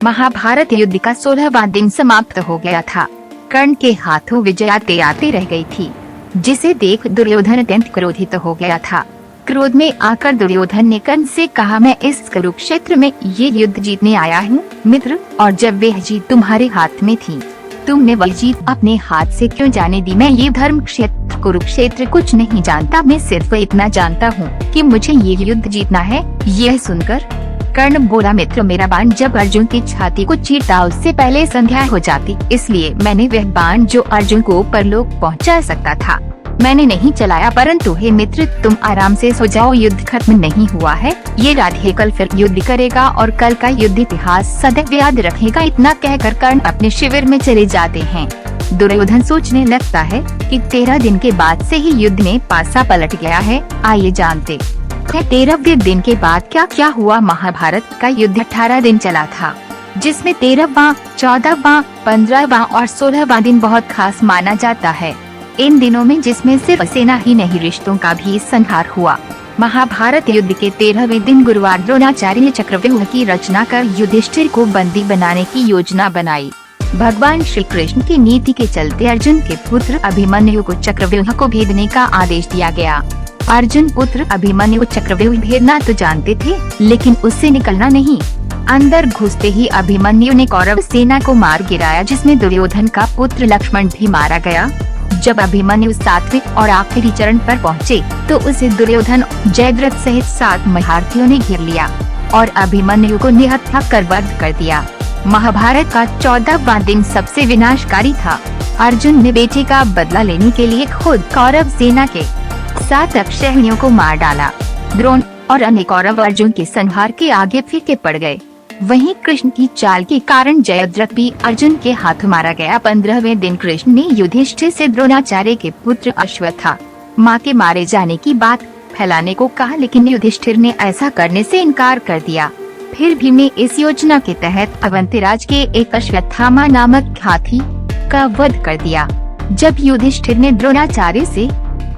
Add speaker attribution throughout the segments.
Speaker 1: महाभारत युद्ध का 16वां दिन समाप्त हो गया था। कर्ण के हाथों विजय आते आते रह गई थी, जिसे देख दुर्योधन अत्यंत क्रोधित हो गया था। क्रोध में आकर दुर्योधन ने कर्ण से कहा, मैं इस कुरुक्षेत्र में ये युद्ध जीतने आया हूँ मित्र, और जब वह जीत तुम्हारे हाथ में थी, तुमने वह जीत अपने हाथ से क्यों जाने दी? मैं ये धर्म क्षेत्र कुरुक्षेत्र कुछ नहीं जानता, मैं सिर्फ इतना जानता हूँ कि मुझे ये युद्ध जीतना है। यह सुनकर कर्ण बोला, मित्र, मेरा बाण जब अर्जुन की छाती को चीरता उससे पहले संध्या हो जाती, इसलिए मैंने वह बाण जो अर्जुन को परलोक पहुंचा सकता था मैंने नहीं चलाया। परंतु हे मित्र, तुम आराम से सो जाओ, युद्ध खत्म नहीं हुआ है। ये राधे कल फिर युद्ध करेगा और कल का युद्ध इतिहास सदैव याद रखेगा। इतना कहकर कर्ण अपने शिविर में चले जाते हैं। दुर्योधन सोचने लगता है कि 13 दिन के बाद से ही युद्ध में पासा पलट गया है। आइए जानते हैं 13वें दिन के बाद क्या क्या हुआ। महाभारत का युद्ध 18 दिन चला था, जिसमें 13वां, 14वां, 15वां और 16वां दिन बहुत खास माना जाता है। इन दिनों में जिसमें सिर्फ सेना ही नहीं रिश्तों का भी संहार हुआ। महाभारत युद्ध के 13वें दिन गुरुवार द्रोणाचार्य ने चक्रव्यूह की रचना कर युधिष्ठिर को बंदी बनाने की योजना बनाई। भगवान श्री कृष्ण की नीति के चलते अर्जुन के पुत्र अभिमन्यु को चक्रव्यूह को भेदने का आदेश दिया गया। अर्जुन पुत्र अभिमन्यु चक्रव्यूह भेदना तो जानते थे, लेकिन उससे निकलना नहीं। अंदर घुसते ही अभिमन्यु ने कौरव सेना को मार गिराया, जिसमें दुर्योधन का पुत्र लक्ष्मण भी मारा गया। जब अभिमन्यु 7वें और आखिरी चरण पर पहुँचे, तो उसे दुर्योधन जयद्रथ सहित 7 महारथियों ने घेर लिया और अभिमन्यु को निहत्था कर वध कर दिया। महाभारत का 14वां दिन सबसे विनाशकारी था। अर्जुन ने बेटे का बदला लेने के लिए खुद कौरव सेना के 7 अक्षौहिणियों को मार डाला। द्रोण और अन्य कौरव अर्जुन के संहार के आगे फीके पड़ गए। वहीं कृष्ण की चाल के कारण जयद्रथ भी अर्जुन के हाथ मारा गया। 15वें दिन कृष्ण ने युधिष्ठिर से द्रोणाचार्य के पुत्र अश्वत्थामा के मारे जाने की बात फैलाने को कहा, लेकिन युधिष्ठिर ने ऐसा करने से इनकार कर दिया। फिर भीम ने इस योजना के तहत अवंतिराज के एक अश्वत्थामा नामक हाथी का वध कर दिया। जब युधिष्ठिर ने द्रोणाचार्य से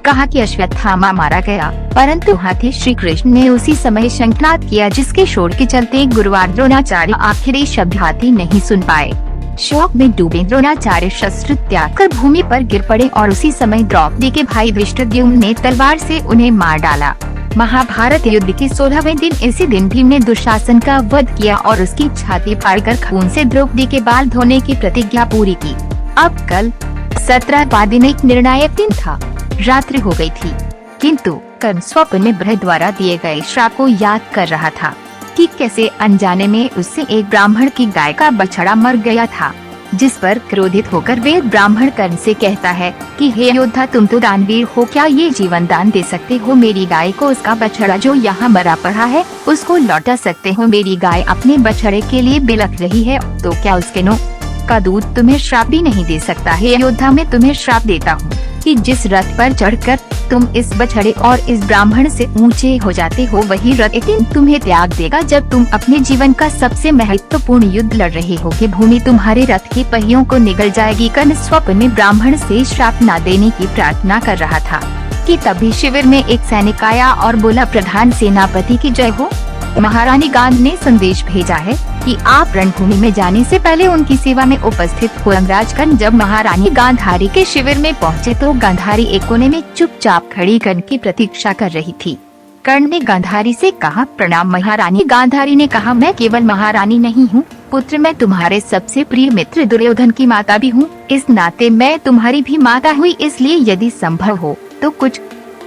Speaker 1: कहा कि अश्वत्थामा मारा गया, परंतु हाथी श्री कृष्ण ने उसी समय शंखनाद किया, जिसके शोर के चलते गुरुवार द्रोणाचार्य आखिरी शब्द हाथी नहीं सुन पाए। शोक में डूबे द्रोणाचार्य शस्त्र त्याग कर भूमि पर गिर पड़े और उसी समय द्रौपदी के भाई धृष्टद्युम्न ने तलवार से उन्हें मार डाला। महाभारत युद्ध के 16वें दिन इसी दिन भीम ने दुशासन का वध किया और उसकी छाती फाड़कर खून से द्रौपदी के बाल धोने की प्रतिज्ञा पूरी की। अब कल 17वां दिन एक निर्णायक दिन था। रात्रि हो गई थी, किंतु कर्ण स्वप्न में ब्रह्मा द्वारा दिए गए श्राप को याद कर रहा था कि कैसे अनजाने में उससे एक ब्राह्मण की गाय का बछड़ा मर गया था। जिस पर क्रोधित होकर वे ब्राह्मण कर्ण से कहता है कि हे योद्धा, तुम तो दानवीर हो, क्या ये जीवन दान दे सकते हो? मेरी गाय को उसका बछड़ा जो यहाँ मरा पड़ा है उसको लौटा सकते हो? मेरी गाय अपने बछड़े के लिए बिलख रही है, तो क्या उसके नो का दूध तुम्हें श्राप भी नहीं दे सकता? हे योद्धा, मैं तुम्हें श्राप देता हूँ कि जिस रथ पर चढ़कर तुम इस बछड़े और इस ब्राह्मण से ऊंचे हो जाते हो, वही रथ एक दिन तुम्हें त्याग देगा जब तुम अपने जीवन का सबसे महत्वपूर्ण युद्ध लड़ रहे होगे। भूमि तुम्हारे रथ के पहियों को निगल जाएगी। कर्ण स्वप्न में ब्राह्मण से श्राप न देने की प्रार्थना कर रहा था कि तभी शिविर में एक सैनिक आया और बोला, प्रधान सेनापति की जय हो। महारानी गांध ने संदेश भेजा है कि आप रणभूमि में जाने से पहले उनकी सेवा में उपस्थित हो। अंगराज कर्ण जब महारानी गांधारी के शिविर में पहुंचे, तो गांधारी एक कोने में चुपचाप खड़ी कर्ण की प्रतीक्षा कर रही थी। कर्ण ने गांधारी से कहा, प्रणाम महारानी। गांधारी ने कहा, मैं केवल महारानी नहीं हूँ पुत्र, मैं तुम्हारे सबसे प्रिय मित्र दुर्योधन की माता भी हूँ। इस नाते मैं तुम्हारी भी माता हुई, इसलिए यदि संभव हो तो कुछ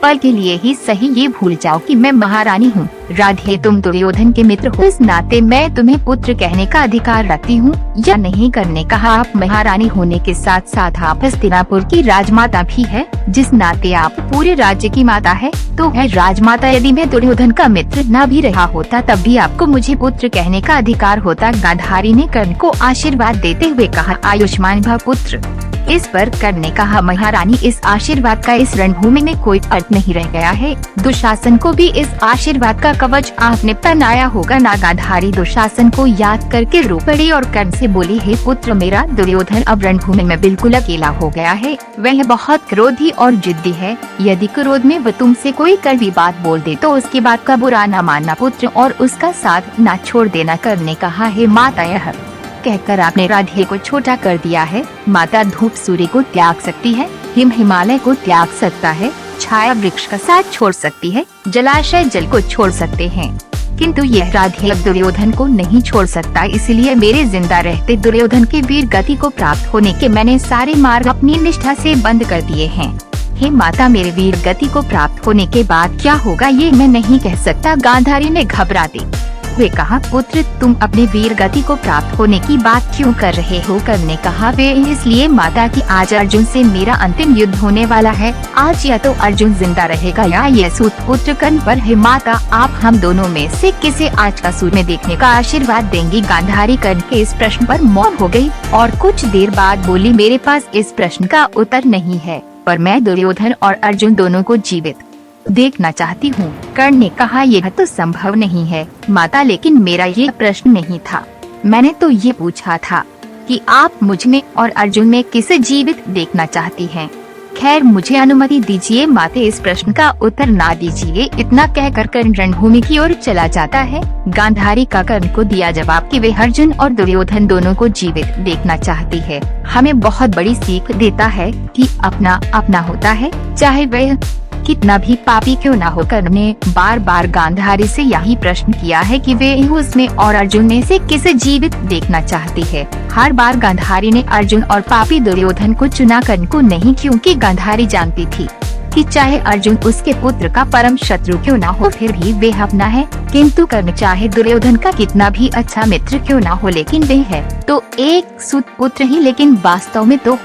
Speaker 1: पल के लिए ही सही ये भूल जाओ कि मैं महारानी हूँ। राधे, तुम दुर्योधन के मित्र हो, इस नाते मैं तुम्हें पुत्र कहने का अधिकार रखती हूँ या नहीं? करने कहा, आप महारानी होने के साथ साथ आप हस्तिनापुर की राजमाता भी है, जिस नाते आप पूरे राज्य की माता है तो है राजमाता। यदि मैं दुर्योधन का मित्र न भी रहा होता, तब भी आपको मुझे पुत्र कहने का अधिकार होता। गांधारी ने कर्ण को आशीर्वाद देते हुए कहा, आयुष्मान भव पुत्र। इस पर कर्ण ने कहा, महारानी, इस आशीर्वाद का इस रणभूमि में कोई अर्थ नहीं रह गया है। दुशासन को भी इस आशीर्वाद का कवच आपने पहनाया होगा ना। गांधारी दुशासन को याद करके रो पड़ी और कर्ण से बोली, हे पुत्र मेरा, दुर्योधन अब रणभूमि में बिल्कुल अकेला हो गया है। वह बहुत क्रोधी और जिद्दी है। यदि क्रोध में वह तुमसे कोई कड़वी बात बोल दे तो उसकी बात का बुरा न मानना पुत्र, और उसका साथ न छोड़ देना। कर्ण ने कहा, हे माता, यह कहकर आपने राधे को छोटा कर दिया है। माता धूप सूर्य को त्याग सकती है, हिम हिमालय को त्याग सकता है, छाया वृक्ष का साथ छोड़ सकती है, जलाशय जल को छोड़ सकते हैं, किंतु यह राधे अब दुर्योधन को नहीं छोड़ सकता। इसलिए मेरे जिंदा रहते दुर्योधन के वीर गति को प्राप्त होने के मैंने सारे मार्ग अपनी निष्ठा से बंद कर दिए हैं। हे माता, मेरे वीर गति को प्राप्त होने के बाद क्या होगा ये मैं नहीं कह सकता। गांधारी ने घबराते वे कहा, पुत्र, तुम अपने वीर गति को प्राप्त होने की बात क्यों कर रहे हो? कर्ण ने कहा, वे इसलिए माता कि आज अर्जुन से मेरा अंतिम युद्ध होने वाला है। आज या तो अर्जुन जिंदा रहेगा या ये सूत पुत्र कर्ण पर। हे माता, आप हम दोनों में से किसे आज का सूर्य में देखने का आशीर्वाद देंगी? गांधारी कर्ण के इस प्रश्न पर मौन हो गयी और कुछ देर बाद बोली, मेरे पास इस प्रश्न का उत्तर नहीं है, पर मैं दुर्योधन और अर्जुन दोनों को जीवित देखना चाहती हूँ। कर्ण ने कहा, यह तो संभव नहीं है माता, लेकिन मेरा ये प्रश्न नहीं था। मैंने तो ये पूछा था कि आप मुझ में और अर्जुन में किसे जीवित देखना चाहती हैं। खैर, मुझे अनुमति दीजिए माते, इस प्रश्न का उत्तर ना दीजिए। इतना कहकर कर्ण रणभूमि की ओर चला जाता है। गांधारी का कर्ण को दिया जवाब कि वे अर्जुन और दुर्योधन दोनों को जीवित देखना चाहती है। हमें बहुत बड़ी सीख देता है कि अपना अपना होता है, चाहे वह कितना भी पापी क्यों ना हो। कर्ण ने बार बार गांधारी से यही प्रश्न किया है कि वे उसमें और अर्जुन में से किसे जीवित देखना चाहती है। हर बार गांधारी ने अर्जुन और पापी दुर्योधन को चुना, कर्ण को नहीं, क्योंकि गांधारी जानती थी कि चाहे अर्जुन उसके पुत्र का परम शत्रु क्यों ना हो, फिर भी वे अपना है। किंतु कर्ण चाहे दुर्योधन का कितना भी अच्छा मित्र क्यों ना हो, लेकिन वे है तो एक सूत पुत्र ही। लेकिन वास्तव में तो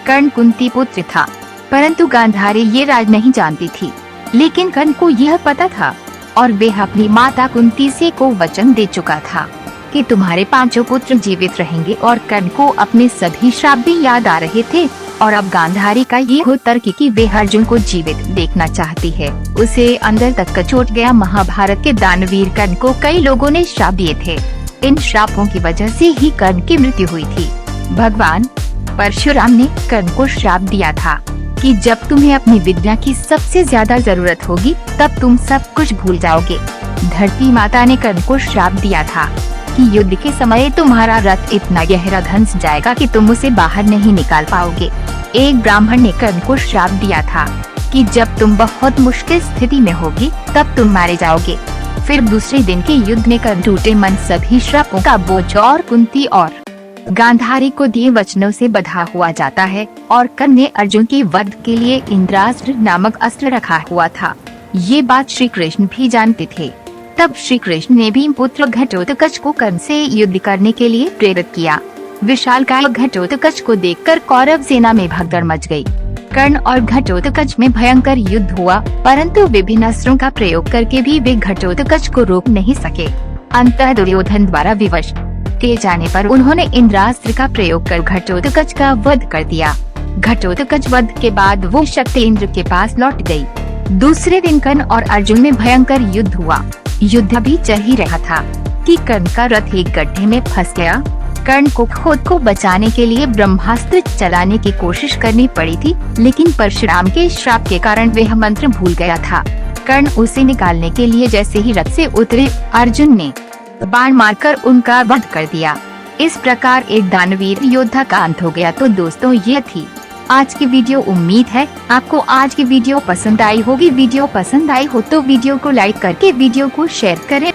Speaker 1: कर्ण कुंती पुत्र था, परंतु गांधारी ये राज नहीं जानती थी। लेकिन कर्ण को यह पता था और वे अपनी माता कुंती से को वचन दे चुका था कि तुम्हारे 5 पुत्र जीवित रहेंगे। और कर्ण को अपने सभी श्राप भी याद आ रहे थे। और अब गांधारी का ये हो तर्क कि वे अर्जुन को जीवित देखना चाहती है, उसे अंदर तक कचोट गया। महाभारत के दानवीर कर्ण को कई लोगों ने श्राप दिए थे। इन श्रापों की वजह से ही कर्ण की मृत्यु हुई थी। भगवान परशुराम ने कर्ण को श्राप दिया था कि जब तुम्हें अपनी विद्या की सबसे ज्यादा जरूरत होगी तब तुम सब कुछ भूल जाओगे। धरती माता ने कर्ण को श्राप दिया था कि युद्ध के समय तुम्हारा रथ इतना गहरा धंस जाएगा कि तुम उसे बाहर नहीं निकाल पाओगे। एक ब्राह्मण ने कर्ण को श्राप दिया था कि जब तुम बहुत मुश्किल स्थिति में होगी तब तुम मारे जाओगे। फिर दूसरे दिन के युद्ध में कर्ण टूटे मन सभी श्रापों का बोझ और कुंती और गांधारी को दिए वचनों से बंधा हुआ जाता है। और कर्ण ने अर्जुन के वध के लिए इंद्रास्त्र नामक अस्त्र रखा हुआ था। ये बात श्री कृष्ण भी जानते थे। तब श्री कृष्ण ने भी पुत्र घटोत्कच को कर्ण से युद्ध करने के लिए प्रेरित किया। विशालकाय घटोत्कच को देखकर कौरव सेना में भगदड़ मच गई। कर्ण और घटोत्कच में भयंकर युद्ध हुआ, परंतु विभिन्न अस्त्रों का प्रयोग करके भी वे घटोत्कच को रोक नहीं सके। अंततः दुर्योधन द्वारा विवश किए जाने पर उन्होंने इंद्रास्त्र का प्रयोग कर घटोत्कच का वध कर दिया। घटोत्कच वध के बाद वो शक्ति इंद्र के पास लौट गई। दूसरे दिन कर्ण और अर्जुन में भयंकर युद्ध हुआ। युद्ध भी चल ही रहा था कि कर्ण का रथ एक गड्ढे में फंस गया। कर्ण को खुद को बचाने के लिए ब्रह्मास्त्र चलाने की कोशिश करनी पड़ी थी, लेकिन परशुराम के श्राप के कारण वह मंत्र भूल गया था। कर्ण उसे निकालने के लिए जैसे ही रथ से उतरे, अर्जुन ने बाण मारकर उनका वध कर दिया। इस प्रकार एक दानवीर योद्धा का अंत हो गया। तो दोस्तों, ये थी आज की वीडियो। उम्मीद है आपको आज की वीडियो पसंद आई होगी। वीडियो पसंद आई हो तो वीडियो को लाइक करके वीडियो को शेयर करें।